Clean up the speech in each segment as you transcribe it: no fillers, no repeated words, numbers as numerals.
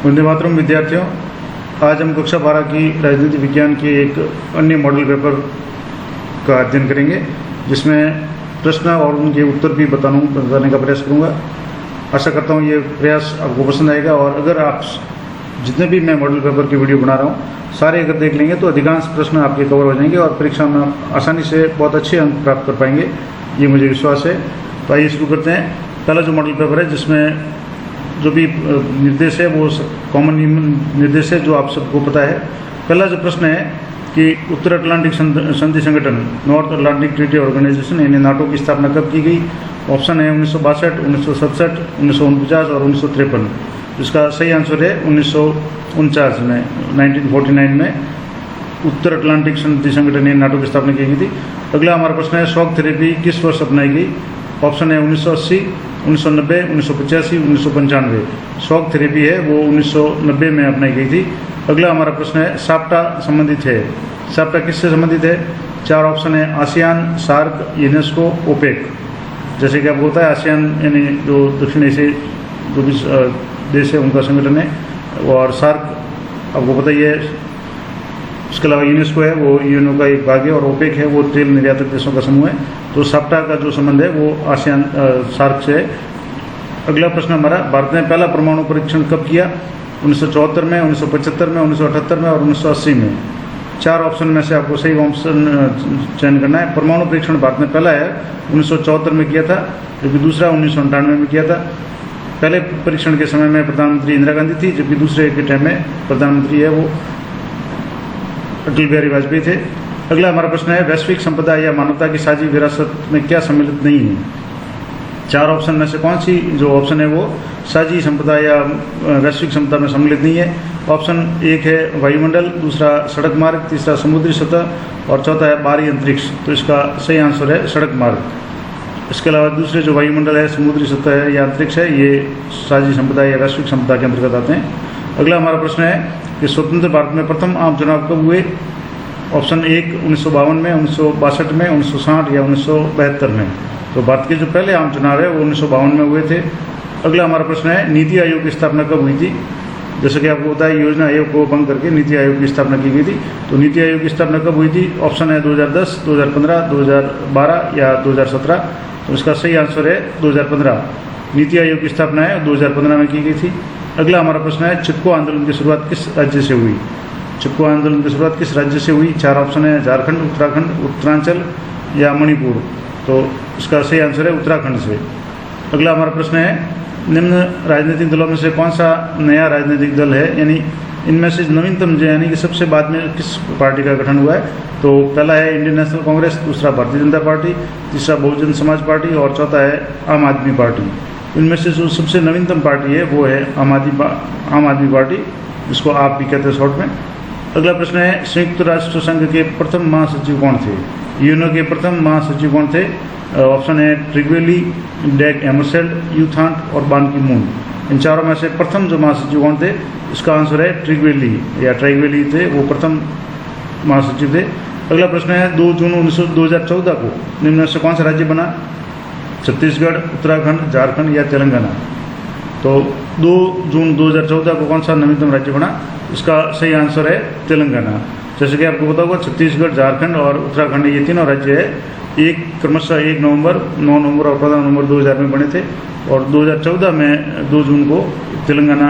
वंदे मातरम विद्यार्थियों, आज हम कक्षा 12 की राजनीति विज्ञान के एक अन्य मॉडल पेपर का अध्ययन करेंगे, जिसमें प्रश्न और उनके उत्तर भी बताने का प्रयास करूंगा। आशा करता हूं ये प्रयास आपको पसंद आएगा, और अगर आप जितने भी मैं मॉडल पेपर की वीडियो बना रहा हूं सारे अगर देख लेंगे तो अधिकांश प्रश्न आपके कवर हो जाएंगे और परीक्षा में आप आसानी से बहुत अच्छे अंक प्राप्त कर पाएंगे, ये मुझे विश्वास है। तो आइए शुरू करते हैं। पहला जो मॉडल पेपर है, जिसमें जो भी निर्देश है वो कॉमन निर्देश है जो आप सबको पता है। पहला जो प्रश्न है कि उत्तर अटलांटिक संधि संगठन, नॉर्थ अटलांटिक ट्रीटी ऑर्गेनाइजेशन यानी नाटो की स्थापना कब की गई? ऑप्शन है 1962, 1967, 1949 और 1953। इसका सही आंसर है 1949 में, 1949 में उत्तर अटलांटिक संधि संगठन यानी नाटो की स्थापना की गई थी। अगला हमारा प्रश्न है शॉक थेरेपी किस वर्ष अपनाई गई? ऑप्शन है 1980, 1990, 1985, 1995। शॉक थेरेपी है वो 1990 में अपनाई गई थी। अगला हमारा प्रश्न है साप्टा संबंधित है। साप्टा किससे संबंधित है? चार ऑप्शन है आसियान, सार्क, यूनेस्को, ओपेक। जैसे कि आपको पता है आसियान यानी जो दक्षिण एशियाई जो भी देश है उनका संगठन है, और सार्क आपको पता ही है। इसके अलावा यूनेस्को है वो यूएनओ का एक भाग है, और ओपेक है वो तेल निर्यातक देशों का समूह है। तो साप्टा का जो संबंध है वो आसियान सार्क से है। अगला प्रश्न हमारा, भारत ने पहला परमाणु परीक्षण कब किया? 1974 में, 1975 में, 1978 में और 1980 में। चार ऑप्शन में से आपको सही ऑप्शन चयन करना है। परमाणु परीक्षण भारत में पहला है 1974 में किया था, जबकि दूसरा 1998 में किया था। पहले परीक्षण के समय में प्रधानमंत्री इंदिरा गांधी थी, जबकि दूसरे के टाइम में प्रधानमंत्री है वो अटल बिहारी वाजपेयी थे। अगला हमारा प्रश्न है वैश्विक संपदा या मानवता की साझी विरासत में क्या सम्मिलित नहीं है? चार ऑप्शन में से कौन सी जो ऑप्शन है वो साझी संपदा या वैश्विक संपदा में सम्मिलित नहीं है? ऑप्शन एक है वायुमंडल, दूसरा सड़क मार्ग, तीसरा समुद्री सतह और चौथा है बाहरी अंतरिक्ष। तो इसका सही आंसर है सड़क मार्ग। इसके अलावा दूसरे जो वायुमंडल है, समुद्री सतह है या अंतरिक्ष है, ये साझी संपदा या वैश्विक संपदा के अंतर्गत आते हैं। अगला हमारा प्रश्न है कि स्वतंत्र भारत में प्रथम आम चुनाव कब हुए? ऑप्शन एक 1952 में, 1962 में, 1960 या 1972 में। तो भारत के जो पहले आम चुनाव है वो 1952 में हुए थे। अगला हमारा प्रश्न है नीति आयोग की स्थापना कब हुई थी? जैसे कि आपको पता है योजना आयोग को भंग करके नीति आयोग की स्थापना की गई थी। तो नीति आयोग की स्थापना कब हुई थी? ऑप्शन है 2010, 2015, 2012 या 2017। तो इसका सही आंसर है 2015। नीति आयोग की स्थापना है 2015 में की गई थी। अगला हमारा प्रश्न है चिपको आंदोलन की शुरुआत किस राज्य से हुई? चिपको आंदोलन की शुरुआत किस राज्य से हुई? चार ऑप्शन है झारखंड, उत्तराखंड, उत्तरांचल या मणिपुर। तो इसका सही आंसर है उत्तराखंड से। अगला हमारा प्रश्न है निम्न राजनीतिक दलों में से कौन सा नया राजनीतिक दल है, यानी इनमें से नवीनतम जो यानी कि सबसे बाद में किस पार्टी का गठन हुआ है? तो पहला है इंडियन नेशनल कांग्रेस, दूसरा भारतीय जनता पार्टी, तीसरा बहुजन समाज पार्टी और चौथा है आम आदमी पार्टी। इनमें से जो सबसे नवीनतम पार्टी है वो है आम आदमी पार्टी, जिसको आप भी कहते हैं शॉर्ट में। अगला प्रश्न है संयुक्त राष्ट्र संघ के प्रथम महासचिव कौन थे? यूएनओ के प्रथम महासचिव कौन थे? ऑप्शन है ट्रिग्वेली, डैग एमरसेल्ड, यूथांट और बान की मून। इन चारों में से प्रथम जो महासचिव कौन थे? इसका आंसर है ट्रिग्वेली या ट्राइग्वेली थे, वो प्रथम महासचिव थे। अगला प्रश्न है 2 जून 2014 को निम्न में से कौन सा राज्य बना? छत्तीसगढ़, उत्तराखंड, झारखंड या तेलंगाना। तो 2 जून 2014 को कौन सा नवीनतम राज्य बना? इसका सही आंसर है तेलंगाना। जैसे कि आपको पता होगा छत्तीसगढ़, झारखंड और उत्तराखंड ये तीनों राज्य है एक क्रमशः 1 नवंबर, 9 नवंबर और 15 नवंबर 2000 में बने थे, और 2014 में 2 जून को तेलंगाना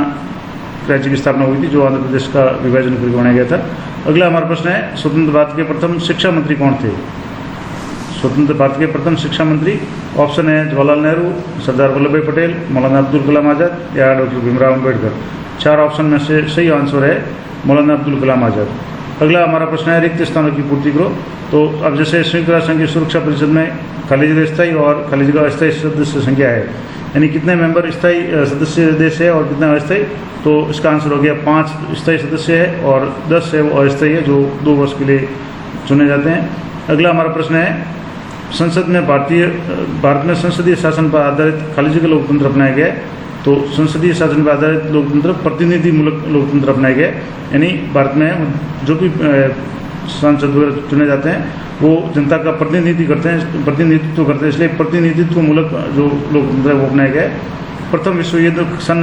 राज्य की स्थापना हुई थी, जो आंध्र प्रदेश का विभाजन करके बनाया गया था। अगला हमारा प्रश्न है स्वतंत्र भारत के प्रथम शिक्षा मंत्री कौन थे? स्वतंत्र भारत के प्रथम शिक्षा मंत्री ऑप्शन है जवाहरलाल नेहरू, सरदार वल्लभ भाई पटेल, मौलाना अब्दुल कलाम आज़ाद या डॉक्टर भीमराव अम्बेडकर। चार ऑप्शन में से सही आंसर है मौलाना अब्दुल कलाम आज़ाद। अगला हमारा प्रश्न है रिक्त स्थानों की पूर्ति करो। तो अब जैसे संयुक्त राष्ट्र संघ की सुरक्षा परिषद में खाली जगह स्थायी और खाली जगह अस्थायी सदस्य संख्या है, यानी कितने मेंबर स्थायी सदस्य देश है और कितना अस्थायी? तो इसका आंसर हो गया 5 स्थायी सदस्य है और 10 है वो अस्थायी है, जो 2 वर्ष के लिए चुने जाते हैं। अगला हमारा प्रश्न है संसद में भारत में संसदीय शासन पर आधारित खाली जगह लोकतंत्र अपनाया गया है। तो संसदीय शासन पर आधारित लोकतंत्र प्रतिनिधिमूलक लोकतंत्र अपनाया गया है, यानी भारत में जो भी सांसद चुने जाते हैं वो जनता का प्रतिनिधित्व करते हैं, इसलिए प्रतिनिधित्व मूलक जो लोकतंत्र है वो अपनाया गया है। प्रथम विश्व युद्ध सन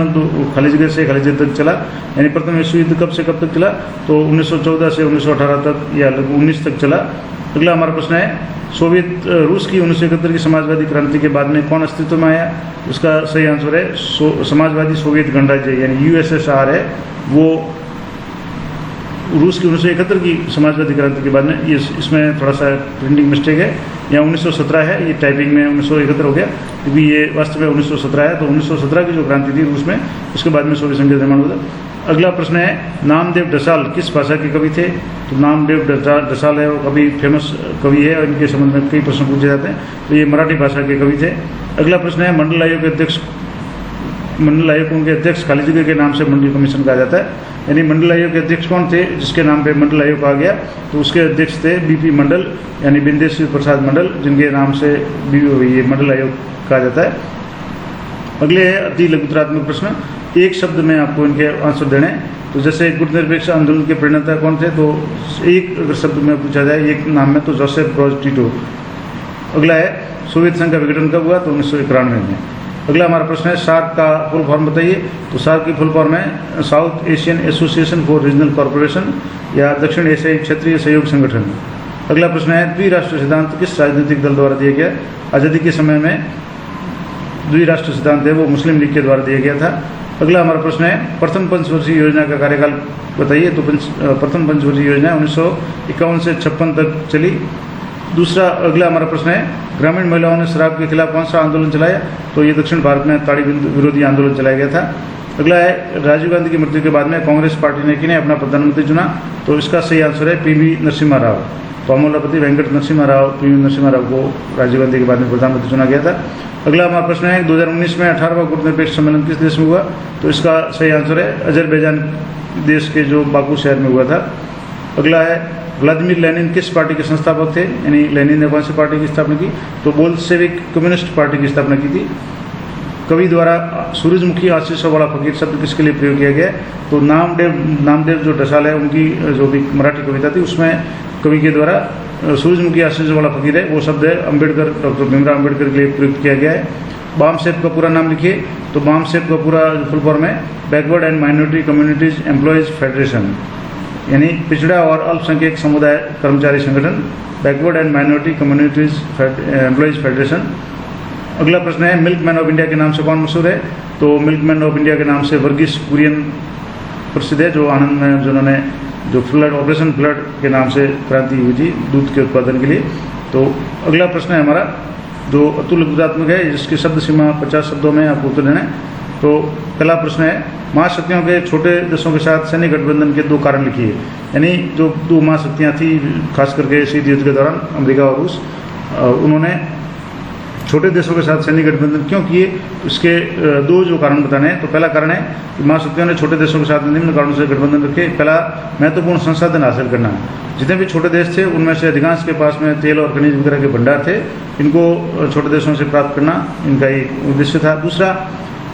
खाली जगह से खाली जगह तक चला, यानी प्रथम विश्व युद्ध कब से कब तक चला, तो 1914 से 1918 तक या लगभग 19 तक चला। अगला हमारा प्रश्न है सोवियत रूस की 1971 की समाजवादी क्रांति के बाद में कौन अस्तित्व में आया? उसका सही आंसर है समाजवादी सोवियत गणराज्य यानी यूएसएसआर है वो रूस की 1971 की समाजवादी क्रांति के बाद में। ये इसमें थोड़ा सा प्रिंटिंग मिस्टेक है, यहाँ 1917 है, ये टाइपिंग में 1971 हो गया क्योंकि ये वास्तव में 1917 है। तो 1917 की जो क्रांति थी रूस में, उसके बाद में सोवियत संघ का निर्माण हुआ। अगला प्रश्न है नामदेव ढसाल किस भाषा के कवि थे? तो नामदेव ढसाल है वो कवि फेमस कवि है और इनके संबंध में कई प्रश्न पूछे जाते हैं। तो ये मराठी भाषा के कवि थे। अगला प्रश्न है मंडल आयोग के अध्यक्ष, मंडल आयोगों के अध्यक्ष खाली जगह के नाम से मंडल कमीशन कहा जाता है, यानी मंडल आयोग के अध्यक्ष कौन थे जिसके नाम पे मंडल आयोग कहा गया? तो उसके अध्यक्ष थे बीपी मंडल यानी बिंदेश्वर प्रसाद मंडल, जिनके नाम से ये मंडल आयोग कहा जाता है। अगले है अति लघुतरात्मक प्रश्न, एक शब्द में आपको इनके आंसर देने। तो जैसे गुटनिरपेक्ष आंदोलन के प्रणेता कौन थे? तो एक अगर शब्द में पूछा जाए एक नाम में तो जोसेफ ब्रॉज टिटो। अगला है सोवियत संघ का विघटन कब हुआ? तो 1991 में। अगला हमारा प्रश्न है सार्क का फुल फॉर्म बताइए। तो सार्क की फुल फॉर्म है south Asian Association for Regional corporation या दक्षिण एशियाई क्षेत्रीय सहयोग संगठन। अगला प्रश्न है द्विराष्ट्र सिद्धांत किस राजनीतिक दल द्वारा दिया गया? आज़ादी के समय में द्विराष्ट्र सिद्धांत है वो मुस्लिम लीग के द्वारा दिया गया था। अगला हमारा प्रश्न है प्रथम पंचवर्षीय योजना का कार्यकाल बताइए। तो प्रथम पंचवर्षीय योजना 1951 से 56 तक चली। दूसरा अगला हमारा प्रश्न है ग्रामीण महिलाओं ने शराब के खिलाफ कौन सा आंदोलन चलाया? तो ये दक्षिण भारत में ताड़ी विरोधी आंदोलन चलाया गया था। अगला है राजीव गांधी की मृत्यु के बाद में कांग्रेस पार्टी ने किन्हें अपना प्रधानमंत्री चुना? तो इसका सही आंसर है पीवी नरसिम्हा राव। तो अमूल्यपति वेंकट नरसिम्हा राव, पीवी नरसिम्हा राव को राजीव गांधी के बाद में प्रधानमंत्री चुना गया था। अगला हमारा प्रश्न है 2019 में 18वां गुटनिरपेक्ष सम्मेलन किस देश में हुआ? तो इसका सही आंसर है अजरबैजान देश के जो बाकू शहर में हुआ था। अगला है व्लादिमीर लेनिन किस पार्टी के संस्थापक थे? यानी लेनिन ने कौन सी पार्टी की स्थापना की? तो बोल्शेविक कम्युनिस्ट पार्टी की स्थापना की थी। कवि द्वारा सूरजमुखी आशीषों वाला फकीर शब्द किसके लिए प्रयोग किया गया? तो नामदेव जो ढसाल है उनकी जो भी मराठी कविता थी उसमें कवि के द्वारा सूरजमुखी आशीषों वाला फकीर है वो शब्द है अम्बेडकर, डॉक्टर भीमराव अम्बेडकर के लिए प्रयुक्त किया गया है। बामसेफ का पूरा नाम लिखिए। तो बामसेफ का पूरा फुल फॉर्म है backward and minority communities employees federation, यानी पिछड़ा और अल्पसंख्यक समुदाय कर्मचारी संगठन, backward and minority communities employees federation. अगला प्रश्न है मिल्कमैन ऑफ इंडिया के नाम से कौन मशहूर है? तो मिल्कमैन ऑफ इंडिया के नाम से वर्गीस कुरियन प्रसिद्ध है, जो आनंद में जिन्होंने जो फ्लड ऑपरेशन फ्लड के नाम से क्रांति हुई थी दूध के उत्पादन के लिए। तो अगला प्रश्न है हमारा जो अतुलनात्मक है जिसकी शब्द सीमा 50 शब्दों में आपको उत्तर देना है। तो पहला प्रश्न है महाशक्तियों के छोटे देशों के साथ सैन्य गठबंधन के 2 कारण लिखिए। यानी जो 2 महाशक्तियाँ थी खास करके शीत युद्ध के दौरान अमेरिका और रूस, उन्होंने छोटे देशों के साथ सैन्य गठबंधन क्यों किए? इसके 2 जो कारण बताने हैं। तो पहला कारण है कि महाशक्तियों ने छोटे देशों के साथ निम्न कारणों से गठबंधन रखे। पहला महत्वपूर्ण संसाधन हासिल करना। जितने भी छोटे देश थे उनमें से अधिकांश के पास में तेल और खनिज वगैरह के भंडार थे, इनको छोटे देशों से प्राप्त करना इनका एक उद्देश्य था। दूसरा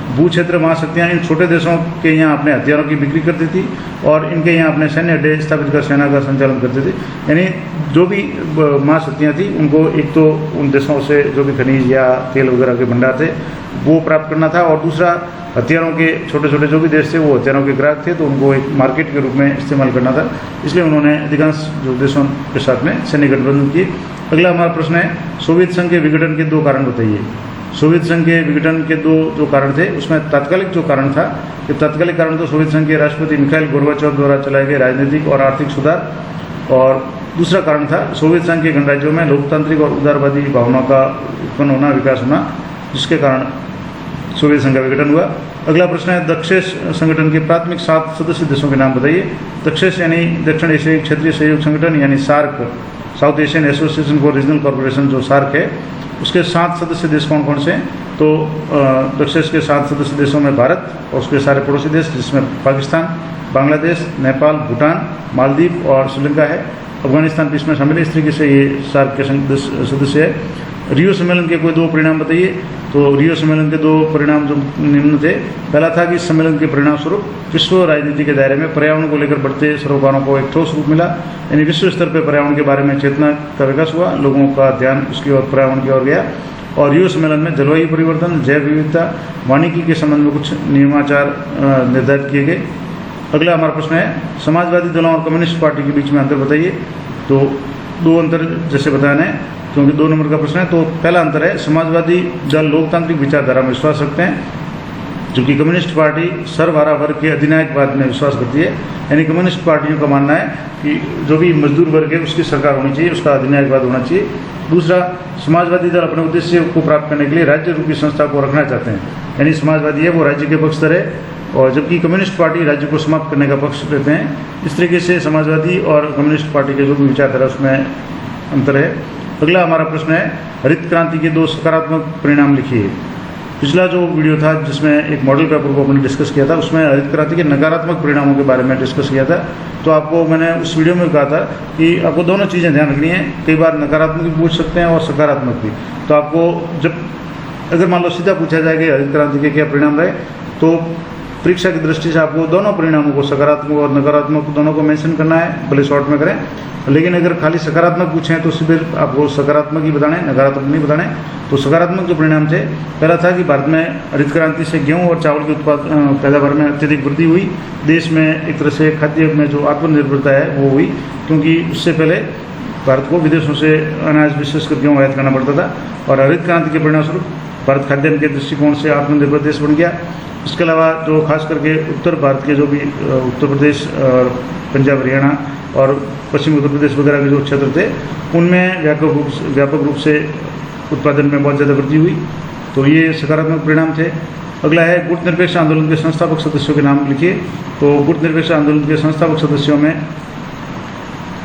भू क्षेत्र महाशक्तियाँ इन छोटे देशों के यहाँ अपने हथियारों की बिक्री करती थी और इनके यहाँ अपने सैन्य अड्डे स्थापित कर सेना का संचालन करती थी। यानी जो भी महाशक्तियाँ थी उनको एक तो उन देशों से जो भी खनिज या तेल वगैरह के भंडार थे वो प्राप्त करना था, और दूसरा हथियारों के छोटे छोटे जो भी देश थे वो हथियारों के ग्राहक थे तो उनको एक मार्केट के रूप में इस्तेमाल करना था। इसलिए उन्होंने अधिकांश जो देशों के साथ में सैन्य गठबंधन किए। अगला हमारा प्रश्न है सोवियत संघ के विघटन के 2 कारण बताइए। सोवियत संघ के विघटन के 2 जो कारण थे उसमें तात्कालिक जो कारण था कि तात्कालिक कारण तो सोवियत संघ के राष्ट्रपति मिखाइल गोर्बाचोव द्वारा चलाए गए राजनीतिक और आर्थिक सुधार, और दूसरा कारण था सोवियत संघ के गणराज्यों में लोकतांत्रिक और उदारवादी भावनाओं का उत्पन्न होना, विकास होना, जिसके कारण सोवियत संघ का विघटन हुआ। अगला प्रश्न है दक्षेस संगठन के प्राथमिक 7 सदस्य देशों के नाम बताइए। दक्षेस यानी दक्षिण एशियाई क्षेत्रीय सहयोग संगठन यानी SAARC, South Asian Association for Regional Corporation जो सार्क है, उसके 7 सदस्य देश कौन कौन से हैं? तो दक्षेस के 7 सदस्य देशों में भारत और उसके सारे पड़ोसी देश जिसमें पाकिस्तान, बांग्लादेश, नेपाल, भूटान, मालदीव और श्रीलंका है। अफगानिस्तान भी इसमें शामिल है। इस तरीके से ये सार्क के सदस्य है। रियो सम्मेलन के कोई 2 परिणाम बताइए। तो रियो सम्मेलन के 2 परिणाम जो निम्न थे। पहला था कि इस सम्मेलन के परिणाम स्वरूप विश्व राजनीति के दायरे में पर्यावरण को लेकर बढ़ते सरोकारों को एक ठोस रूप मिला, यानी विश्व स्तर पर पर्यावरण के बारे में चेतना का विकास हुआ, लोगों का ध्यान उसकी ओर पर्यावरण की ओर गया। और रियो सम्मेलन में जलवायु परिवर्तन, जैव विविधता, वानिकी के संबंध में कुछ नियमाचार निर्धारित किए गए। अगला हमारा प्रश्न है, समाजवादी दलों और कम्युनिस्ट पार्टी के बीच में अंतर बताइए। तो 2 अंतर जैसे बताना है, क्योंकि 2 नंबर का प्रश्न है। तो पहला अंतर है, समाजवादी दल लोकतांत्रिक विचारधारा में विश्वास रखते हैं, जबकि कम्युनिस्ट पार्टी सर्वहारा वर्ग के अधिनायकवाद में विश्वास करती है। यानी कम्युनिस्ट पार्टियों का मानना है कि जो भी मजदूर वर्ग है उसकी सरकार होनी चाहिए, उसका अधिनायकवाद होना चाहिए। दूसरा, समाजवादी दल अपने उद्देश्य को प्राप्त करने के लिए राज्य रूपी संस्था को रखना चाहते हैं, यानी समाजवादी है वो राज्य के पक्षधर है, और जबकि कम्युनिस्ट पार्टी राज्य को समाप्त करने का पक्ष लेते हैं। इस तरीके से समाजवादी और कम्युनिस्ट पार्टी के जो भी विचारधारा उसमें अंतर है। अगला हमारा प्रश्न है, हरित क्रांति के 2 सकारात्मक परिणाम लिखिए। पिछला जो वीडियो था जिसमें एक मॉडल पेपर को हमने डिस्कस किया था, उसमें हरित क्रांति के नकारात्मक परिणामों के बारे में डिस्कस किया था। तो आपको मैंने उस वीडियो में कहा था कि आपको दोनों चीज़ें ध्यान रखनी है, कई बार नकारात्मक भी पूछ सकते हैं और सकारात्मक भी। तो आपको जब अगर मान लो सीधा पूछा जाए कि हरित क्रांति के क्या परिणाम रहे, तो परीक्षा की दृष्टि से आपको दोनों परिणामों को, सकारात्मक और नकारात्मक दोनों को मेंशन करना है, भले शॉर्ट में करें। लेकिन अगर खाली सकारात्मक पूछें तो सीधे आपको सकारात्मक ही बताना है, नकारात्मक नहीं बताना है। तो सकारात्मक जो परिणाम थे, पहला था कि भारत में हरित क्रांति से गेहूं और चावल के पैदावार में अत्यधिक वृद्धि हुई। देश में एक तरह से खाद्य में जो आत्मनिर्भरता है वो हुई, क्योंकि उससे पहले भारत को विदेशों से अनाज विशेषकर गेहूँ आयात करना पड़ता था। और हरित क्रांति के परिणाम स्वरूप भारत खाद्यान्न के दृष्टिकोण से आत्मनिर्भर देश बन गया। इसके अलावा जो खास करके उत्तर भारत के जो भी उत्तर प्रदेश, पंजाब, हरियाणा और पश्चिमी उत्तर प्रदेश वगैरह के जो क्षेत्र थे, उनमें व्यापक रूप से उत्पादन में बहुत ज़्यादा वृद्धि हुई। तो ये सकारात्मक परिणाम थे। अगला है, गुट निरपेक्ष आंदोलन के संस्थापक सदस्यों के नाम लिखिए। तो गुट निरपेक्ष आंदोलन के संस्थापक सदस्यों में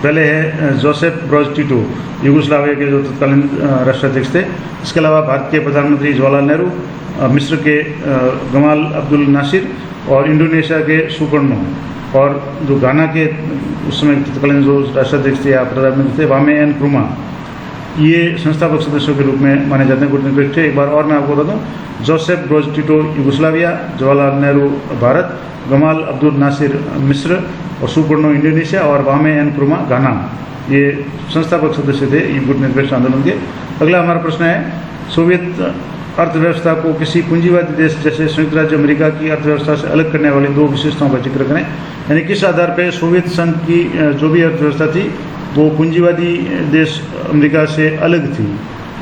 पहले है जोसेफ ब्रोज टिटो, यूगोस्लाविया के जो तत्कालीन राष्ट्राध्यक्ष थे। इसके अलावा भारत के प्रधानमंत्री जवाहरलाल नेहरू, मिस्र के गमाल अब्दुल नासिर और इंडोनेशिया के सुकर्णो, और जो घाना के उस समय तत्कालीन जो राष्ट्राध्यक्ष थे या प्रधानमंत्री थे वामे एन क्रुमा, ये संस्थापक सदस्यों के रूप में माने जाते हैं, गुट निरपेक्ष थे। एक बार और मैं आपको बता दूँ, Joseph Broz Tito Yugoslavia, Jawaharlal Nehru Bharat, Gamal Abdul Nasser मिस्र और सुकर्णो इंडोनेशिया और वामे एन क्रुमा घाना, ये संस्थापक सदस्य थे ये गुट निरपेक्ष आंदोलन के। अगला हमारा प्रश्न है, सोवियत अर्थव्यवस्था को किसी पूंजीवादी देश जैसे संयुक्त राज्य अमेरिका की अर्थव्यवस्था से अलग करने वाली 2 विशेषताओं का जिक्र करें। यानी किस आधार पर सोवियत संघ की जो भी अर्थव्यवस्था थी वो पूंजीवादी देश अमेरिका से अलग थी।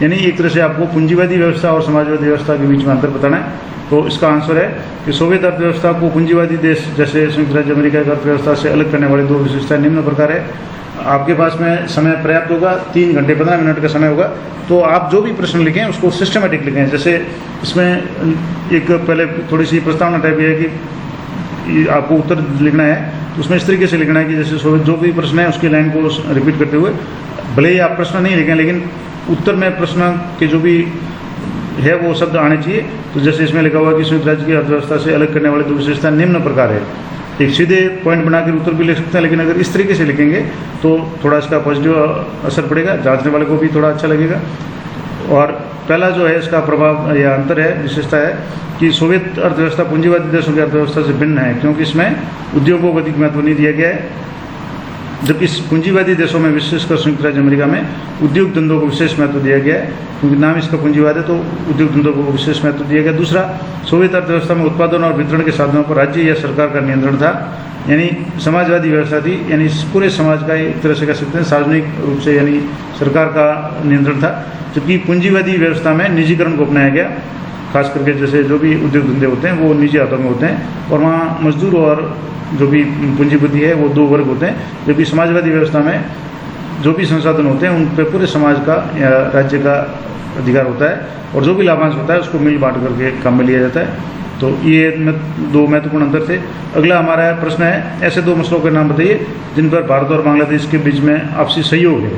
यानी एक तरह से आपको पूंजीवादी व्यवस्था और समाजवादी व्यवस्था के बीच में अंतर बताना है। तो इसका आंसर है कि सोवियत अर्थव्यवस्था को पूंजीवादी देश जैसे संयुक्त राज्य अमेरिका की अर्थव्यवस्था से अलग करने वाली 2 विशेषताएं निम्न प्रकार है। आपके पास में समय पर्याप्त होगा, 3 घंटे 15 मिनट का समय होगा। तो आप जो भी प्रश्न लिखें उसको सिस्टमेटिक लिखें। जैसे इसमें एक पहले थोड़ी सी प्रस्तावना टाइप है कि आपको उत्तर लिखना है, तो उसमें इस तरीके से लिखना है कि जैसे सोवियत जो भी प्रश्न है उसकी लाइन को रिपीट करते हुए, भले ही आप प्रश्न नहीं लिखें लेकिन उत्तर में प्रश्न के जो भी है वो शब्द आने चाहिए। तो जैसे इसमें लिखा हुआ कि संयुक्त राज्य की अर्थव्यवस्था से अलग करने वाली 2 विशेषताएं निम्न प्रकार है। एक सीधे पॉइंट बनाकर उत्तर भी लिख सकते हैं, लेकिन अगर इस तरीके से लिखेंगे तो थोड़ा इसका पॉजिटिव असर पड़ेगा, जांचने वाले को भी थोड़ा अच्छा लगेगा। और पहला जो है इसका प्रभाव या अंतर है, विशेषता है कि सोवियत अर्थव्यवस्था पूंजीवादी देशों की अर्थव्यवस्था से भिन्न है, क्योंकि इसमें उद्योगों को अधिक महत्व नहीं दिया गया है। जबकि पूंजीवादी देशों में, विशेषकर संयुक्त राज्य अमेरिका में, उद्योग धंधों को विशेष महत्व दिया गया है, क्योंकि नाम इसका पूंजीवाद है तो उद्योग धंधों को विशेष महत्व दिया गया। दूसरा, सोवियत अर्थव्यवस्था में उत्पादन और वितरण के साधनों पर राज्य या सरकार का नियंत्रण था, यानी समाजवादी व्यवस्था थी, यानी पूरे समाज का एक तरह से कह सकते हैं सार्वजनिक रूप से यानी सरकार का नियंत्रण था। जबकि पूंजीवादी व्यवस्था में निजीकरण को अपनाया गया, खास करके जैसे जो भी उद्योग धंधे होते हैं वो निजी हाथों में होते हैं, और वहाँ मजदूर और जो भी पूंजीपति है वो 2 वर्ग होते हैं। जबकि समाजवादी व्यवस्था में जो भी संसाधन होते हैं उन पर पूरे समाज का या राज्य का अधिकार होता है, और जो भी लाभांश होता है उसको मिल बांट करके काम में लिया जाता है। तो ये दो महत्वपूर्ण अंतर थे। अगला हमारा प्रश्न है, ऐसे दो मसलों के नाम बताइए जिन पर भारत और बांग्लादेश के बीच में आपसी सहयोग है।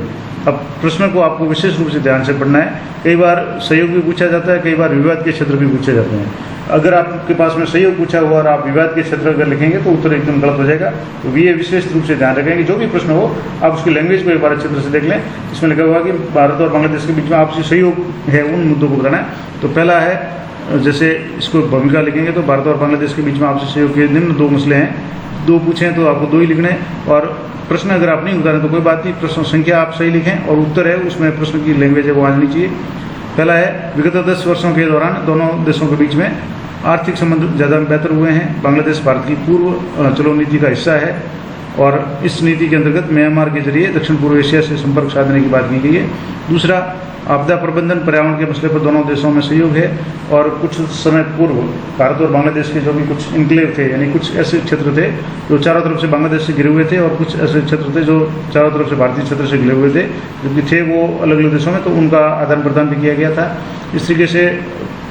अब प्रश्न को आपको विशेष रूप से ध्यान से पढ़ना है। कई बार सहयोग भी पूछा जाता है, कई बार विवाद के क्षेत्र भी पूछे जाते हैं। अगर आपके पास में सहयोग पूछा हुआ और आप विवाद के क्षेत्र अगर लिखेंगे तो उत्तर एकदम गलत हो जाएगा। तो ये विशेष रूप से ध्यान रखें कि जो भी प्रश्न हो आप उसकी लैंग्वेज को एक बार अच्छी तरह से देख लें। इसमें लिखा हुआ कि भारत और बांग्लादेश के बीच में आपसी सहयोग है, उन मुद्दों को बताना है। तो पहला है, जैसे इसको भूमिका लिखेंगे तो भारत और बांग्लादेश के बीच में आपसी सहयोग के निम्न दो मसले हैं। दो पूछें तो आपको दो ही लिखने, और प्रश्न अगर आप नहीं उतारें तो कोई बात नहीं, प्रश्न संख्या आप सही लिखें और उत्तर है उसमें प्रश्न की लैंग्वेज है वो आनी चाहिए। पहला है, विगत 10 वर्षों के दौरान दोनों देशों के बीच में आर्थिक संबंध ज़्यादा बेहतर हुए हैं। बांग्लादेश भारत की पूर्व चलो नीति का हिस्सा है और इस नीति के अंतर्गत म्यांमार के जरिए दक्षिण पूर्व एशिया से संपर्क साधने की बात की गई है। दूसरा, आपदा प्रबंधन पर्यावरण के मसले पर दोनों देशों में सहयोग है और कुछ समय पूर्व भारत और बांग्लादेश के जो भी कुछ इंक्लेव थे, यानी कुछ ऐसे क्षेत्र थे जो चारों तरफ से बांग्लादेश से घिरे हुए थे और कुछ ऐसे क्षेत्र थे जो चारों तरफ से भारतीय क्षेत्र से घिरे हुए थे, जबकि थे वो अलग अलग देशों में, तो उनका आदान प्रदान भी किया गया था। इस तरीके से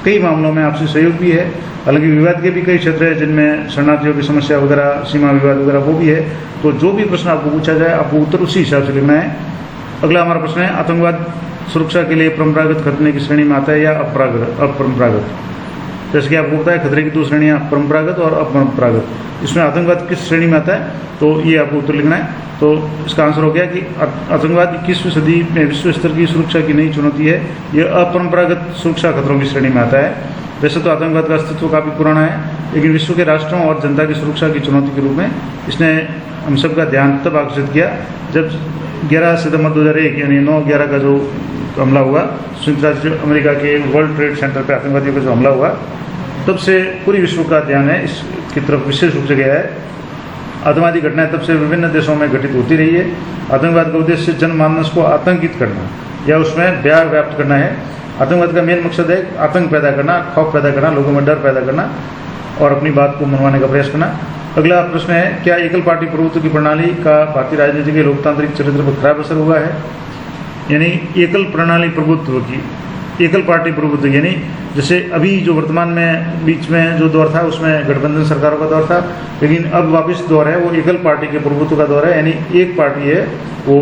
कई मामलों में आपसी सहयोग भी है। हालांकि विवाद के भी कई क्षेत्र है जिनमें शरणार्थियों की समस्या वगैरह, सीमा विवाद वगैरह वो भी है। तो जो भी प्रश्न आपको पूछा जाए आपको उत्तर उसी हिसाब से लिखना है। अगला हमारा प्रश्न है, आतंकवाद सुरक्षा के लिए परंपरागत खतरे की श्रेणी में आता है या अपरंपरागत। जैसे कि आपको पता है खतरे की दो श्रेणियाँ, परंपरागत और अपरंपरागत। इसमें आतंकवाद किस श्रेणी में आता है, तो ये आपको उत्तर लिखना है। तो इसका आंसर हो गया कि आतंकवाद 21वीं सदी में विश्व स्तर की सुरक्षा की नई चुनौती है। यह अपरंपरागत सुरक्षा खतरों की श्रेणी में आता है। वैसे तो आतंकवाद का अस्तित्व काफ़ी पुराना है, लेकिन विश्व के राष्ट्रों और जनता की सुरक्षा की चुनौती के रूप में इसने हम सबका ध्यान तब आकर्षित किया जब 11 सितंबर 2001 यानी 9/11 का जो हमला हुआ, संयुक्त राज्य अमेरिका के वर्ल्ड ट्रेड सेंटर पर आतंकवादियों का जो हमला हुआ, तब से पूरी विश्व का ध्यान है इसकी तरफ विशेष रूप से गया है। आतंकवादी घटनाएं तब से विभिन्न देशों में घटित होती रही है। आतंकवाद का उद्देश्य जनमानस को आतंकित करना या उसमें भय व्याप्त करना है। आतंकवाद का मेन मकसद है आतंक पैदा करना, खौफ पैदा करना, लोगों में डर पैदा करना और अपनी बात को मनवाने का प्रयास करना। अगला प्रश्न है, क्या एकल पार्टी प्रभुत्व की प्रणाली का भारतीय राजनीति के लोकतांत्रिक चरित्र पर खराब असर हुआ है। यानी एकल प्रणाली प्रभुत्व की, एकल पार्टी प्रभुत्व, यानी जैसे अभी जो वर्तमान में बीच में जो दौर था उसमें गठबंधन सरकारों का दौर था, लेकिन अब वापस दौर है वो एकल पार्टी के प्रभुत्व का दौर है। यानी एक पार्टी है वो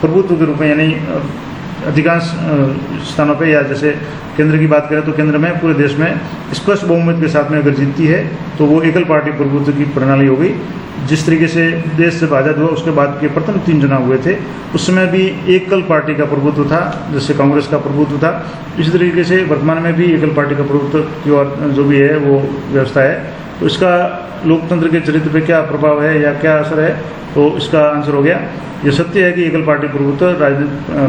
प्रभुत्व के रूप में, यानी अधिकांश स्थानों पे, या जैसे केंद्र की बात करें तो केंद्र में पूरे देश में स्पष्ट बहुमत के साथ में अगर जीतती है तो वो एकल पार्टी प्रभुत्व की प्रणाली हो गई। जिस तरीके से देश जब आज़ाद हुआ उसके बाद के प्रथम 3 चुनाव हुए थे उस समय भी एकल पार्टी का प्रभुत्व था, जैसे कांग्रेस का प्रभुत्व था। इसी तरीके से वर्तमान में भी एकल पार्टी का प्रभुत्व की और जो भी है वो व्यवस्था है। तो इसका लोकतंत्र के चरित्र पर क्या प्रभाव है या क्या असर है, तो इसका आंसर हो गया, ये सत्य है कि एकल पार्टी प्रभुत्व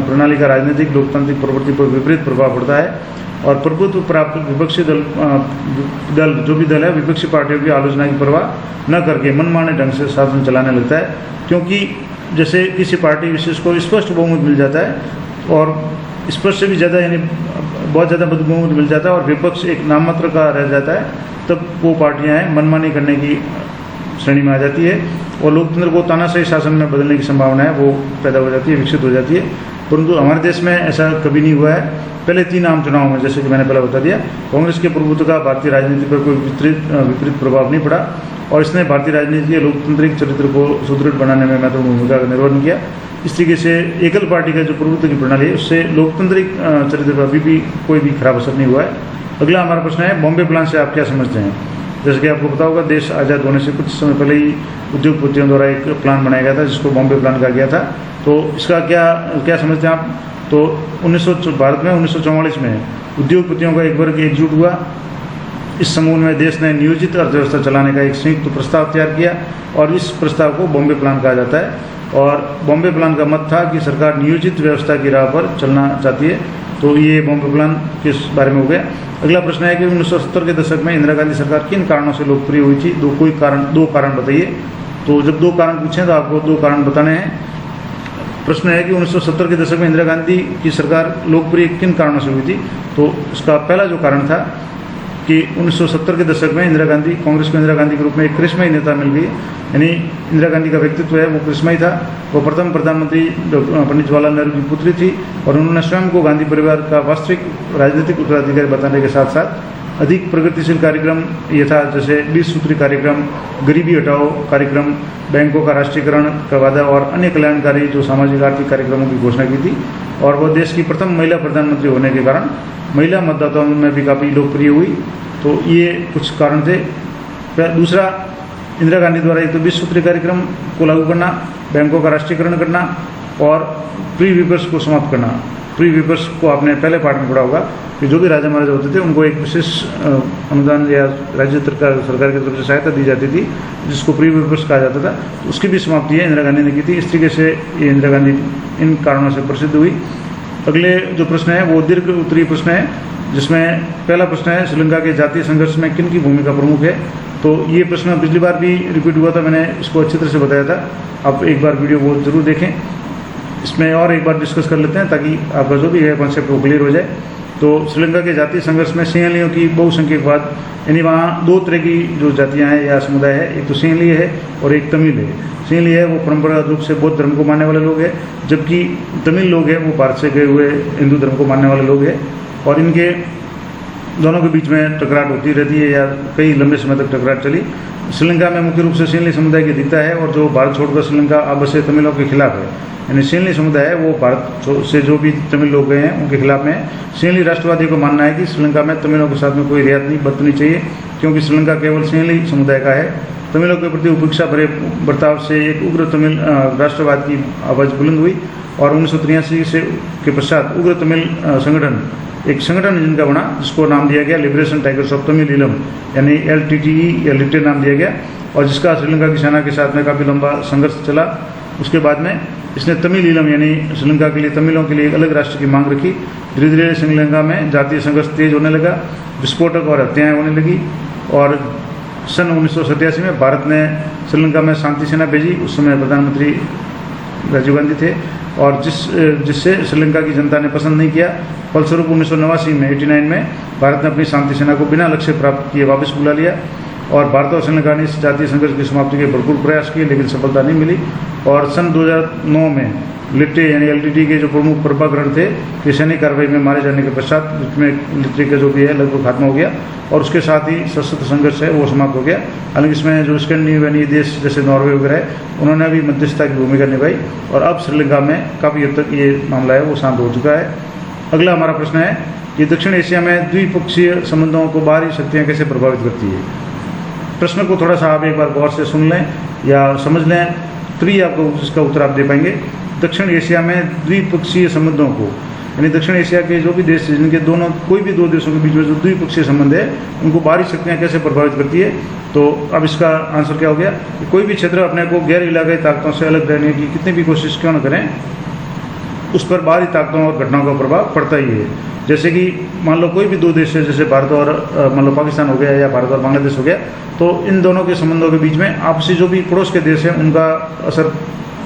प्रणाली का राजनीतिक लोकतांत्रिक प्रवृत्ति पर विपरीत प्रभाव पड़ता है और प्रभुत्व प्राप्त विपक्षी दल जो भी दल है विपक्षी पार्टियों की आलोचना की परवाह न करके मनमाने ढंग से शासन चलाने लगता है। क्योंकि जैसे किसी पार्टी विशेष को स्पष्ट बहुमत मिल जाता है और स्पष्ट से भी ज़्यादा यानी बहुत ज़्यादा बहुमत मिल जाता है और विपक्ष एक नाममात्र का रह जाता है, तब वो पार्टियाँ हैं मनमानी करने की श्रेणी में आ जाती है और लोकतंत्र को तानाशाही शासन में बदलने की संभावना है वो पैदा हो जाती है, विकसित हो जाती है। परंतु हमारे देश में ऐसा कभी नहीं हुआ है। पहले 3 आम चुनाव में, जैसे कि मैंने पहले बता दिया, कांग्रेस के प्रभुत्व का भारतीय राजनीति पर कोई विपरीत प्रभाव नहीं पड़ा और इसने भारतीय राजनीति के लोकतांत्रिक चरित्र को सुदृढ़ बनाने में महत्वपूर्ण भूमिका का निर्वहन किया। इस तरीके से एकल पार्टी का जो प्रभुत्व की प्रणाली है उससे लोकतांत्रिक चरित्र पर अभी भी कोई भी खराब असर नहीं हुआ है। अगला हमारा प्रश्न है, बॉम्बे प्लान से आप क्या समझते हैं। जैसे कि आपको पता होगा देश आज़ाद होने से कुछ समय पहले ही उद्योगपतियों द्वारा एक प्लान बनाया गया था जिसको बॉम्बे प्लान कहा गया था। तो इसका क्या समझते हैं आप। तो भारत में 1944 में उद्योगपतियों का एक वर्ग एकजुट हुआ। इस समूह में देश ने नियोजित अर्थव्यवस्था चलाने का एक संयुक्त प्रस्ताव तैयार किया और इस प्रस्ताव को बॉम्बे प्लान कहा जाता है। और बॉम्बे प्लान का मत था कि सरकार नियोजित व्यवस्था की राह पर चलना चाहती है। तो ये बॉम्बे प्लान के बारे में हो गया। अगला प्रश्न है कि 1970 के दशक में इंदिरा गांधी सरकार किन कारणों से लोकप्रिय हुई थी। दो कारण बताइए। तो जब 2 कारण पूछें तो आपको 2 कारण बताने हैं। प्रश्न है कि 1970 के दशक में इंदिरा गांधी की सरकार लोकप्रिय किन कारणों से हुई थी। तो उसका पहला जो कारण था कि 1970 के दशक में कांग्रेस को इंदिरा गांधी के रूप में एक करिश्माई नेता मिल गई। यानी इंदिरा गांधी का व्यक्तित्व है वो करिश्माई था। वो प्रथम प्रधानमंत्री पंडित जवाहरलाल नेहरू की पुत्री थी और उन्होंने स्वयं को गांधी परिवार का वास्तविक राजनीतिक उत्तराधिकारी बताने के साथ साथ अधिक प्रगतिशील कार्यक्रम ये था, जैसे 20 सूत्री कार्यक्रम, गरीबी हटाओ कार्यक्रम, बैंकों का राष्ट्रीयकरण का वादा और अन्य कल्याणकारी जो सामाजिक आर्थिक कार्यक्रमों की घोषणा की थी। और वह देश की प्रथम महिला प्रधानमंत्री होने के कारण महिला मतदाताओं में भी काफ़ी लोकप्रिय हुई। तो ये कुछ कारण थे। दूसरा, इंदिरा गांधी द्वारा एक तो 20 सूत्री कार्यक्रम को लागू करना, बैंकों का राष्ट्रीयकरण करना और प्री विपर्स को समाप्त करना। प्री विपर्स को आपने पहले पार्ट में पढ़ा होगा कि जो भी राजा महाराजा होते थे उनको एक विशेष अनुदान या राज्य सरकार की तरफ से सहायता दी जाती थी, जिसको प्री विपर्स कहा जाता था। तो उसकी भी समाप्ति है इंदिरा गांधी ने की थी। इस तरीके से ये इंदिरा गांधी इन कारणों से प्रसिद्ध हुई। अगले जो प्रश्न है वो दीर्घ उत्तरीय प्रश्न है, जिसमें पहला प्रश्न है श्रीलंका के जातीय संघर्ष में किन की भूमिका प्रमुख है। तो ये प्रश्न पिछली बार भी रिपीट हुआ था, मैंने इसको अच्छी तरह से बताया था। आप एक बार वीडियो वो जरूर देखें। इसमें और एक बार डिस्कस कर लेते हैं ताकि आपका जो भी है कॉन्सेप्ट वो क्लियर हो जाए। तो श्रीलंका के जातीय संघर्ष में सिंहलियों की बहुसंख्यकवाद, यानी वहाँ दो तरह की जो जातियाँ हैं या समुदाय है, एक तो सिंहलीय है और एक तमिल है। सिंहलीय है वो परंपरागत रूप से बौद्ध धर्म को मानने वाले लोग हैं, जबकि तमिल लोग हैं वो भारत से गए हुए हिंदू धर्म को मानने वाले लोग हैं। और इनके दोनों के बीच में टकराट होती रहती है या कई लंबे समय तक टकराट चली। श्रीलंका में मुख्य रूप से सिंहली समुदाय की अधिकता है और जो भारत छोड़कर श्रीलंका अब से तमिलों के खिलाफ है, यानी सिंहली समुदाय है वो भारत से जो भी तमिल लोग गए हैं उनके खिलाफ में। सिंहली राष्ट्रवादियों को मानना है कि श्रीलंका में तमिलों के साथ में कोई रियायत नहीं बरतनी चाहिए, क्योंकि श्रीलंका केवल सिंहली समुदाय का है। तमिलों के प्रति उपेक्षा भरे बर्ताव से एक उग्र तमिल राष्ट्रवाद की आवाज़ बुलंद हुई और 1983 से के पश्चात उग्र तमिल संगठन, एक संगठन जिनका बना, जिसको नाम दिया गया liberation tigers of Tamil Eelam, यानी LTTE या लिटे नाम दिया गया, और जिसका श्रीलंका की सेना के साथ में काफ़ी लंबा संघर्ष चला। उसके बाद में इसने तमिल ईलम यानी श्रीलंका के लिए तमिलों के लिए एक अलग राष्ट्र की मांग रखी। धीरे धीरे श्रीलंका में जातीय संघर्ष तेज होने लगा, विस्फोटक और हत्याएं होने लगी और सन 1987 में भारत ने श्रीलंका में शांति सेना भेजी। उस समय प्रधानमंत्री राजीव गांधी थे और जिससे श्रीलंका की जनता ने पसंद नहीं किया। फलस्वरूप 1989 में 89 में भारत ने अपनी शांति सेना को बिना लक्ष्य प्राप्त किए वापस बुला लिया और भारत और श्रीलंका ने इस जातीय संघर्ष की समाप्ति के भरपूर प्रयास किए, लेकिन सफलता नहीं मिली। और सन 2009 में लिट्टे यानी LTTE के जो प्रमुख प्रभाकरण थे कि सैनिक कार्रवाई में मारे जाने के पश्चात जिसमें लिट्टे का जो भी है लगभग खात्मा हो गया और उसके साथ ही सशस्त्र संघर्ष है वो समाप्त हो गया। हालांकि इसमें जो स्कैंडिनेवियन देश जैसे नॉर्वे वगैरह है उन्होंने भी मध्यस्थता की भूमिका निभाई और अब श्रीलंका में काफ़ी हद तक ये मामला है वो शांत हो चुका है। अगला हमारा प्रश्न है कि दक्षिण एशिया में द्विपक्षीय संबंधों को बाहरी शक्तियाँ कैसे प्रभावित करती है। प्रश्न को थोड़ा सा आप एक बार गौर से सुन लें या समझ लें, तभी आपको इसका उत्तर आप दे पाएंगे। दक्षिण एशिया में द्विपक्षीय संबंधों को, यानी दक्षिण एशिया के जो भी देश जिनके दोनों कोई भी दो देशों के बीच में जो द्विपक्षीय संबंध है उनको बाहरी शक्तियाँ कैसे प्रभावित करती है। तो अब इसका आंसर क्या हो गया कि कोई भी क्षेत्र अपने को गैर इलाकाई ताकतों से अलग रहने की कितनी भी कोशिश क्यों न करें, उस पर बाहरी ताकतों और घटनाओं का प्रभाव पड़ता ही है। जैसे कि मान लो कोई भी दो देश है, जैसे भारत और मान लो पाकिस्तान हो गया या भारत और बांग्लादेश हो गया, तो इन दोनों के संबंधों के बीच में आपसी जो भी पड़ोस के देश हैं उनका असर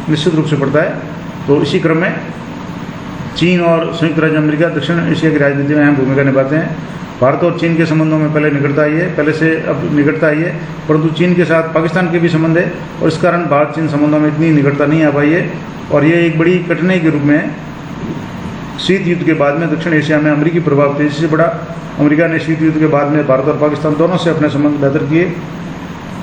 निश्चित रूप से पड़ता है। तो इसी क्रम में चीन और संयुक्त राज्य अमेरिका दक्षिण एशिया की राजनीति में अहम भूमिका निभाते हैं। भारत और चीन के संबंधों में पहले निकटता आई है, पहले से अब निकटता आई है, परंतु चीन के साथ पाकिस्तान के भी संबंध है और इस कारण भारत चीन संबंधों में इतनी निकटता नहीं आ पाई है। और ये एक बड़ी कठिनाई के रूप में शीत युद्ध के बाद में दक्षिण एशिया में अमेरिकी प्रभाव तेजी से बढ़ा। अमेरिका ने शीत युद्ध के बाद में भारत और पाकिस्तान दोनों से अपने संबंध बेहतर किए,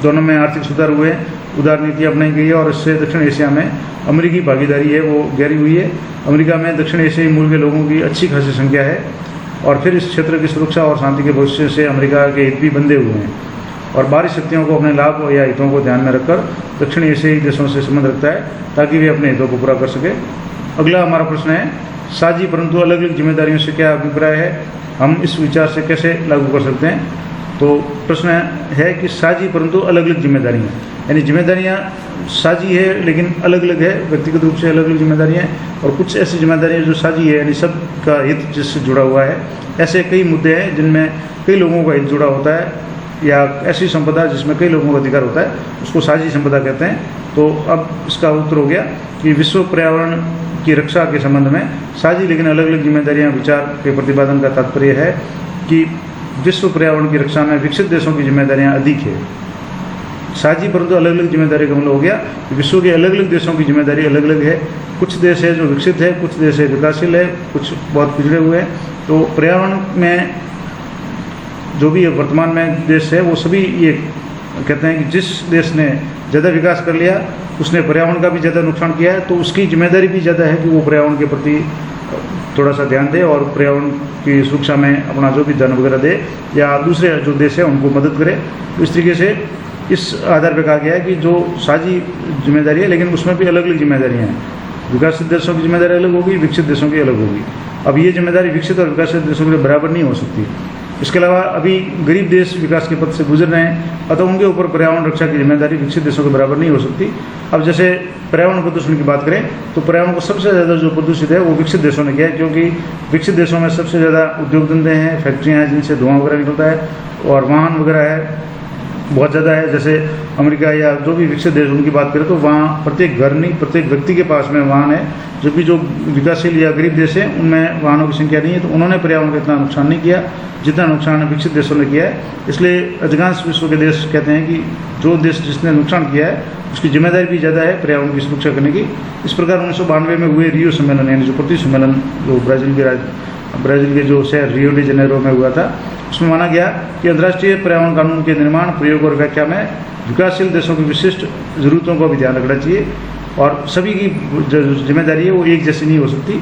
दोनों में आर्थिक सुधार हुए, उदार नीति अपनाई गई है और इससे दक्षिण एशिया में अमेरिकी भागीदारी है वो गहरी हुई है। अमेरिका में दक्षिण एशियाई मूल के लोगों की अच्छी खासी संख्या है और फिर इस क्षेत्र की सुरक्षा और शांति के भविष्य से अमेरिका के हित भी बंधे हुए हैं और बाहरी शक्तियों को अपने लाभ या हितों को ध्यान में रखकर दक्षिण एशियाई देशों से संबंध रखता है ताकि वे अपने हितों को पूरा कर सके। अगला हमारा प्रश्न है साझी परंतु अलग अलग जिम्मेदारियों से क्या अभिप्राय है, हम इस विचार से कैसे लागू कर सकते हैं। तो प्रश्न है कि साझी परंतु अलग अलग जिम्मेदारियाँ, यानी जिम्मेदारियाँ साझी है लेकिन अलग अलग है, व्यक्तिगत रूप से अलग अलग जिम्मेदारियाँ हैं और कुछ ऐसी जिम्मेदारियाँ जो साझी है यानी सबका हित जिससे जुड़ा हुआ है। ऐसे कई मुद्दे हैं जिनमें कई लोगों का हित जुड़ा होता है या ऐसी संपदा जिसमें कई लोगों का अधिकार होता है, उसको साझी संपदा कहते हैं। तो अब इसका उत्तर हो गया कि विश्व पर्यावरण की रक्षा के संबंध में साझी लेकिन अलग अलग जिम्मेदारियां विचार के प्रतिपादन का तात्पर्य है कि विश्व पर्यावरण की रक्षा में विकसित देशों की जिम्मेदारियां अधिक है। साझी परंतु अलग अलग जिम्मेदारी का मतलब हो गया कि विश्व के अलग अलग देशों की जिम्मेदारी अलग अलग है। कुछ देश है जो विकसित है, कुछ देश है विकासशील है, कुछ बहुत पिछड़े हुए हैं। तो पर्यावरण में जो भी वर्तमान में देश है वो सभी ये कहते हैं कि जिस देश ने ज़्यादा विकास कर लिया उसने पर्यावरण का भी ज़्यादा नुकसान किया है, तो उसकी जिम्मेदारी भी ज़्यादा है कि वो पर्यावरण के प्रति थोड़ा सा ध्यान दे और पर्यावरण की सुरक्षा में अपना जो भी धन वगैरह दे या दूसरे जो देश है उनको मदद करे। तो इस तरीके से इस आधार पर कहा गया है कि जो साझी जिम्मेदारी है, लेकिन उसमें भी अलग अलग जिम्मेदारियाँ हैं। विकसित देशों की जिम्मेदारी अलग होगी, विकसित देशों की अलग होगी। अब ये जिम्मेदारी विकसित और विकसित देशों के लिए बराबर नहीं हो सकती। इसके अलावा अभी गरीब देश विकास के पथ से गुजर रहे हैं, अतः उनके ऊपर पर्यावरण रक्षा की जिम्मेदारी विकसित देशों के बराबर नहीं हो सकती। अब जैसे पर्यावरण प्रदूषण की बात करें तो पर्यावरण को सबसे ज़्यादा जो प्रदूषित है वो विकसित देशों ने किया है, क्योंकि विकसित देशों में सबसे ज़्यादा उद्योग धंधे हैं, फैक्ट्रियाँ हैं जिनसे धुआं वगैरह निकलता है और वाहन वगैरह है बहुत ज़्यादा है। जैसे अमेरिका या जो भी विकसित देश उनकी बात करें तो वहाँ प्रत्येक घर नहीं, प्रत्येक व्यक्ति के पास में वाहन है, जबकि जो विकासशील या गरीब देश है उनमें वाहनों की संख्या नहीं है। तो उन्होंने पर्यावरण को इतना नुकसान नहीं किया जितना नुकसान विकसित देशों ने किया है। इसलिए अधिकांश विश्व के देश कहते हैं कि जो देश जिसने नुकसान किया है उसकी जिम्मेदारी भी ज़्यादा है पर्यावरण की सुरक्षा करने की। इस प्रकार 1992 में हुए रियो सम्मेलन यानी जो पृथ्वी सम्मेलन जो ब्राज़ील के जो शहर रियो डी जेनेरो में हुआ था, उसमें माना गया कि अंतर्राष्ट्रीय पर्यावरण कानून के निर्माण, प्रयोग और व्याख्या में विकासशील देशों की विशिष्ट ज़रूरतों का भी ध्यान रखना चाहिए और सभी की जो जिम्मेदारी है वो एक जैसी नहीं हो सकती।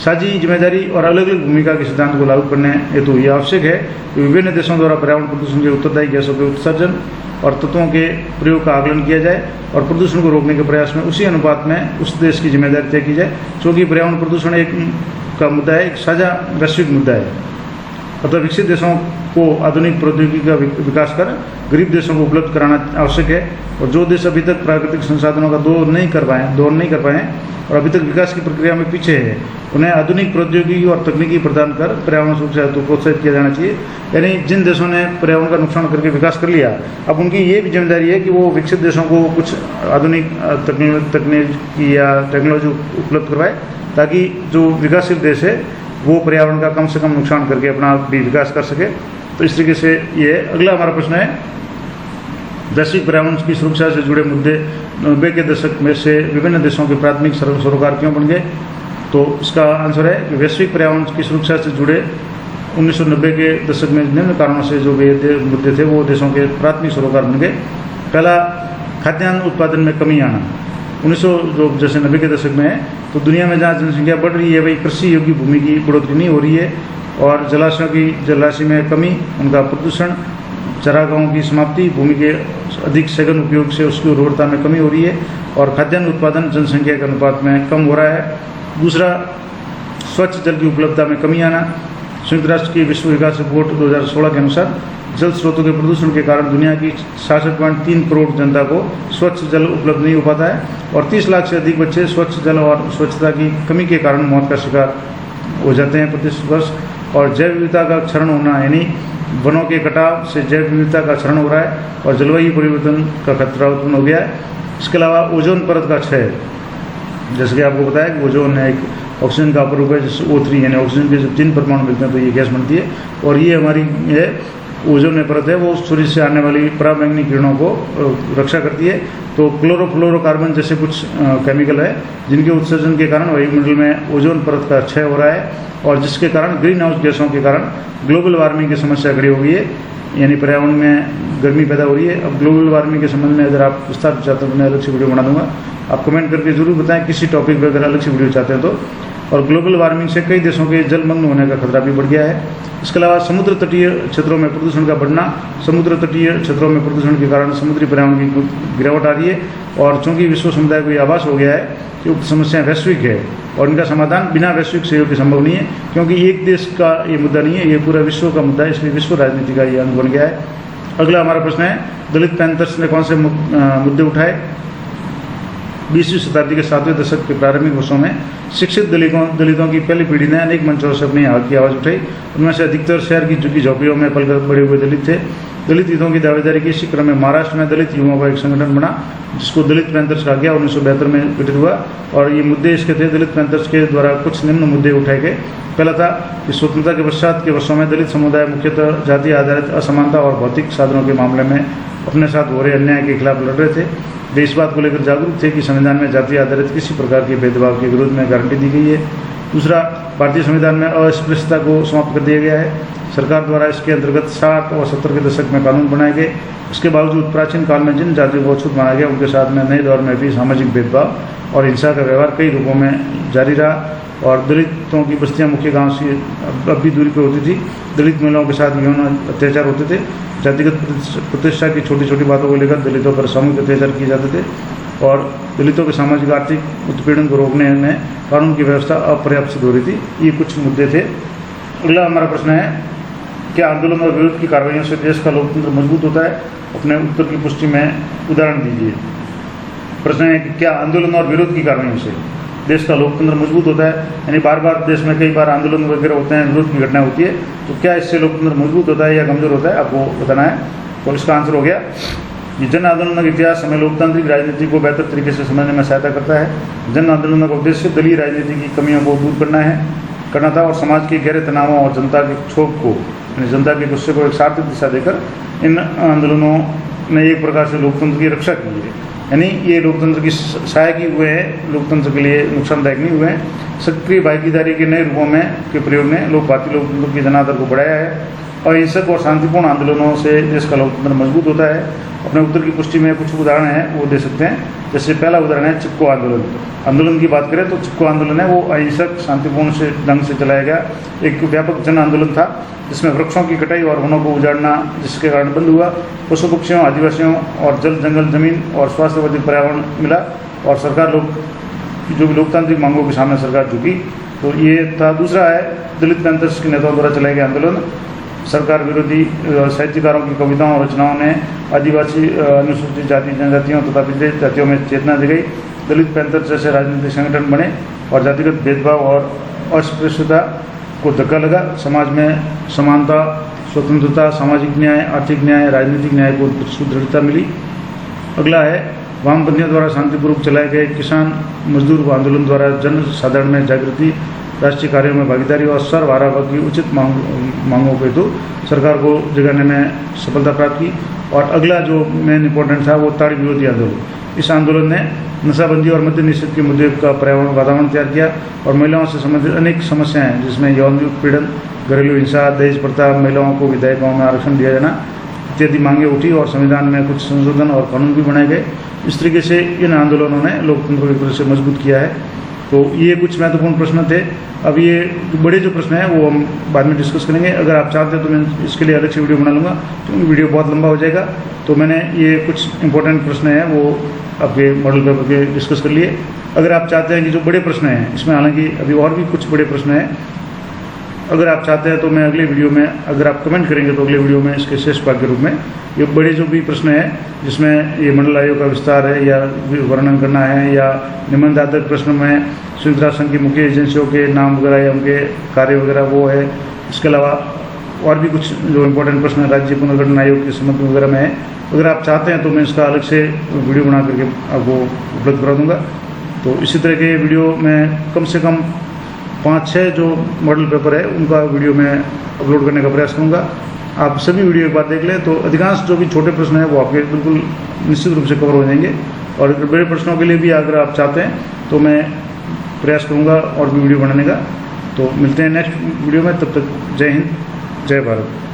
साझी जिम्मेदारी और अलग अलग भूमिका के सिद्धांत को लागू करने हेतु ये आवश्यक है कि विभिन्न देशों द्वारा पर्यावरण प्रदूषण के उत्तरदायी गैसों के उत्सर्जन और तत्वों के प्रयोग का आकलन किया जाए और प्रदूषण को रोकने के प्रयास में उसी अनुपात में उस देश की जिम्मेदारी तय की जाए। क्योंकि पर्यावरण प्रदूषण एक का मुद्दा है, एक साझा वैश्विक मुद्दा है। अतः विकसित देशों को आधुनिक प्रौद्योगिकी का विकास कर गरीब देशों को उपलब्ध कराना आवश्यक है और जो देश अभी तक प्राकृतिक संसाधनों का दोहन नहीं कर पाए और अभी तक विकास की प्रक्रिया में पीछे है, उन्हें आधुनिक प्रौद्योगिकी और तकनीकी प्रदान कर पर्यावरण सुरक्षा हेतु प्रोत्साहित किया जाना चाहिए। यानी जिन देशों ने पर्यावरण का नुकसान करके विकास कर लिया, अब उनकी ये भी जिम्मेदारी है कि वो विकसित देशों को कुछ आधुनिक तकनीकी या टेक्नोलॉजी उपलब्ध करवाए ताकि जो विकासशील देश है वो पर्यावरण का कम से कम नुकसान करके अपना भी विकास कर सके। तो इस तरीके से ये अगला हमारा प्रश्न है, वैश्विक पर्यावरण की सुरक्षा से जुड़े मुद्दे 90 के दशक में से विभिन्न देशों के प्राथमिक सरोकार क्यों बन गए? तो इसका आंसर है कि वैश्विक पर्यावरण की सुरक्षा से जुड़े 1990 के दशक में निम्न कारणों से जो मुद्दे थे वो देशों के प्राथमिक सरोकार बन गए। पहला, खाद्यान्न उत्पादन में कमी आना। 1990 के दशक में है तो दुनिया में जहाँ जनसंख्या बढ़ रही है वही कृषि योग्य भूमि की बढ़ोतरी नहीं हो रही है और जलाशयों की जलराशि में कमी, उनका प्रदूषण, चरागाहों की समाप्ति, भूमि के अधिक सघन उपयोग से उसकी उर्वरता में कमी हो रही है और खाद्यान्न उत्पादन जनसंख्या के अनुपात में कम हो रहा है। दूसरा, स्वच्छ जल की उपलब्धता में कमी आना। संयुक्त राष्ट्र की विश्व विकास रिपोर्ट 2016 के अनुसार जल स्रोतों के प्रदूषण के कारण दुनिया की 66.3 करोड़ जनता को स्वच्छ जल उपलब्ध नहीं हो पाता है और 30 लाख से अधिक बच्चे स्वच्छ जल और स्वच्छता की कमी के कारण मौत का शिकार हो जाते हैं प्रति वर्ष। और जैव विविधता का क्षरण होना यानी वनों के कटाव से जैव विविधता का क्षरण हो रहा है और जलवायु परिवर्तन का खतरा उत्पन्न हो गया है। इसके अलावा ओजोन परत का क्षय, जैसे कि आपको बताया कि ओजोन एक ऑक्सीजन का अपर रूप है, जिससे O3 यानी ऑक्सीजन के जब 3 परमाणु मिलते हैं तो ये गैस बनती है और ये हमारी ये ओजोन में परत है वो सूर्य से आने वाली पराबैंगनी किरणों को रक्षा करती है। तो क्लोरोफ्लोरोकार्बन जैसे कुछ केमिकल है जिनके उत्सर्जन के कारण वायुमंडल में ओजोन परत का क्षय हो रहा है और जिसके कारण ग्रीन हाउस गैसों के कारण ग्लोबल वार्मिंग की समस्या खड़ी हो गई है, यानी पर्यावरण में गर्मी पैदा हो रही है। अब ग्लोबल वार्मिंग के संबंध में अगर आप विस्तार चाहते हैं तो मैं अलग से वीडियो बना दूंगा, आप कमेंट करके जरूर बताएं किसी टॉपिक पर अगर अलग से वीडियो चाहते हैं तो। और ग्लोबल वार्मिंग से कई देशों के जलमग्न होने का खतरा भी बढ़ गया है। इसके अलावा समुद्र तटीय क्षेत्रों में प्रदूषण का बढ़ना, समुद्र तटीय क्षेत्रों में प्रदूषण के कारण समुद्री पर्यावरण की गिरावट आ रही है और चूंकि विश्व समुदाय को यह आभास हो गया है कि उक्त समस्याएं वैश्विक है और इनका समाधान बिना वैश्विक सहयोग के संभव नहीं है, क्योंकि एक देश का ये मुद्दा नहीं है, ये पूरा विश्व का मुद्दा है, इसलिए विश्व राजनीति का ये अंग बन गया है। अगला हमारा प्रश्न है, दलित पैंथर्स ने कौन से मुद्दे उठाए? 20वीं शताब्दी के 7वें दशक के प्रारंभिक वर्षों में शिक्षित दलितों की पहली पीढ़ी ने अनेक मंचों से अपनी हक की आवाज़ उठाई। उनमें से अधिकतर शहर की झुग्गी झोंपड़ियों में पलकर बड़े हुए दलित थे। दलित हितों की दावेदारी की इसी क्रम में महाराष्ट्र में दलित युवाओं का एक संगठन बना जिसको दलित पैंथर्स कहा गया, 1972 में गठित हुआ और ये मुद्दे इसके थे। दलित पैंथर्स के द्वारा कुछ निम्न मुद्दे उठाए गए। पहला था कि स्वतंत्रता के पश्चात के वर्षों में दलित समुदाय मुख्यतः जाति आधारित असमानता और भौतिक साधनों के मामले में अपने साथ हो रहे अन्याय के खिलाफ लड़ रहे थे। वे इस बात को लेकर जागरूक थे कि संविधान में जाति आधारित किसी प्रकार के भेदभाव के विरोध में गारंटी दी गई है। दूसरा, भारतीय संविधान में अस्पृश्यता को समाप्त कर दिया गया है। सरकार द्वारा इसके अंतर्गत 60 और 70 के दशक में कानून बनाए गए। इसके बावजूद प्राचीन काल में जिन जातियों को अछूत माना गया, उनके साथ में नए दौर में भी सामाजिक भेदभाव और हिंसा का व्यवहार कई रूपों में जारी रहा। और दलितों की बस्तियां मुख्य गांव से अब भी दूरी पर होती थी। दलित महिलाओं के साथ यौन अत्याचार होते थे। जातिगत प्रतिष्ठा की छोटी छोटी बातों को लेकर दलितों पर सामूहिक अत्याचार किए जाते थे और दलितों के सामाजिक आर्थिक उत्पीड़न को रोकने में कानून की व्यवस्था अपर्याप्त सिद्ध हो रही थी। ये कुछ मुद्दे थे। अगला हमारा प्रश्न है, क्या आंदोलन और विरोध की कार्रवाइयों से देश का लोकतंत्र मजबूत होता है? अपने उत्तर की पुष्टि में उदाहरण दीजिए। प्रश्न है कि क्या आंदोलन और विरोध की कार्रवाइयों से देश का लोकतंत्र मजबूत होता है? यानी बार बार देश में कई बार आंदोलन वगैरह होते हैं, विरोध की घटना होती है, तो क्या इससे लोकतंत्र मजबूत होता है या कमजोर होता है? आपको बताना है। तो इसका आंसर हो गया कि जन आंदोलन का इतिहास हमें लोकतांत्रिक राजनीति को बेहतर तरीके से समझने में सहायता करता है। जन आंदोलन का उद्देश्य दलीय राजनीति की कमियों को दूर करना था और समाज के गहरे तनावों और जनता के क्षोभ को, यानी जनता के गुस्से को एक सार्थक दिशा देकर इन आंदोलनों ने एक प्रकार से लोकतंत्र की रक्षा की है। यानी ये लोकतंत्र की सहायक ही हुए हैं, लोकतंत्र के लिए नुकसानदायक नहीं हुए हैं। सक्रिय भागीदारी के नए रूपों में के प्रयोग ने भारतीय लोकतंत्र के जनाधार को बढ़ाया है। अहिंसक और शांतिपूर्ण आंदोलनों से देश का लोकतंत्र मजबूत होता है। अपने उत्तर की पुष्टि में कुछ उदाहरण हैं वो दे सकते हैं। जैसे पहला उदाहरण है चिपको आंदोलन की बात करें तो चिपको आंदोलन है वो अहिंसक शांतिपूर्ण से ढंग से चलाया गया एक व्यापक जन आंदोलन था, जिसमें वृक्षों की कटाई और वनों को उजाड़ना जिसके कारण बंद हुआ, पशु पक्षियों, आदिवासियों और जल जंगल जमीन और स्वास्थ्यवर्धी पर्यावरण मिला और सरकार जो भी लोकतांत्रिक मांगों के सामने सरकार झुकी। तो ये था। दूसरा है दलित पैंथर्स के नेताओं द्वारा चलाए गए आंदोलन। सरकार विरोधी साहित्यकारों की कविताओं और रचनाओं ने आदिवासी, अनुसूचित जाति जनजातियों तथा पिछड़े जातियों में चेतना जगाई। दलित पैंथर जैसे राजनीतिक संगठन बने और जातिगत भेदभाव और अस्पृश्यता को धक्का लगा। समाज में समानता, स्वतंत्रता, सामाजिक न्याय, आर्थिक न्याय, राजनीतिक न्याय को सुदृढ़ता मिली। अगला है वामपंथियों द्वारा शांतिपूर्वक चलाए गए किसान मजदूर आंदोलन द्वारा जन साधारण में जागृति, राष्ट्रीय कार्यों में भागीदारी और सर्वहारा की उचित मांगों के हेतु सरकार को जगाने में सफलता प्राप्त की। और अगला जो मेन इंपॉर्टेंट था वो ताड़ी विरोधी आंदोलन। इस आंदोलन ने नशाबंदी और मद्य निषेध के मुद्दे का वातावरण तैयार किया और महिलाओं से संबंधित अनेक समस्याएं जिसमें यौन उत्पीड़न, घरेलू हिंसा, दहेज प्रथा, महिलाओं को विधायकों में आरक्षण दिया जाना इत्यादि मांगे उठी और संविधान में कुछ संशोधन और कानून भी बनाए गए। इस तरीके से इन आंदोलनों ने लोकतंत्र को एक तरह से मजबूत किया है। तो ये कुछ महत्वपूर्ण प्रश्न थे। अब ये बड़े जो प्रश्न हैं वो हम बाद में डिस्कस करेंगे। अगर आप चाहते हैं तो मैं इसके लिए अलग से वीडियो बना लूँगा, क्योंकि वीडियो बहुत लंबा हो जाएगा। तो मैंने ये कुछ इंपॉर्टेंट प्रश्न हैं वो आपके मॉडल पेपर के डिस्कस कर लिए। अगर आप चाहते हैं कि जो बड़े प्रश्न हैं इसमें, हालांकि अभी और भी कुछ बड़े प्रश्न हैं, अगर आप चाहते हैं तो मैं अगले वीडियो में, अगर आप कमेंट करेंगे तो अगले वीडियो में इसके शेष भाग के रूप में ये बड़े जो भी प्रश्न हैं जिसमें ये मंडल आयोग का विस्तार है या वर्णन करना है या निबंध आधारित प्रश्न में संयुक्त राष्ट्र संघ की मुख्य एजेंसियों के नाम वगैरह या उनके कार्य वगैरह वो है। इसके अलावा और भी कुछ जो इम्पोर्टेंट प्रश्न राज्य पुनर्गठन आयोग के संबंध वगैरह में है। अगर आप चाहते हैं तो मैं इसका अलग से वीडियो बना करके आपको उपलब्ध करा दूँगा। तो इसी तरह के वीडियो में कम से कम 5-6 जो मॉडल पेपर है उनका वीडियो मैं अपलोड करने का प्रयास करूँगा। आप सभी वीडियो एक बार देख लें तो अधिकांश जो भी छोटे प्रश्न हैं वो आपके बिल्कुल निश्चित रूप से कवर हो जाएंगे। और बड़े प्रश्नों के लिए भी अगर आप चाहते हैं तो मैं प्रयास करूँगा और भी वीडियो बनाने का। तो मिलते हैं नेक्स्ट वीडियो में, तब तक जय हिंद, जय भारत।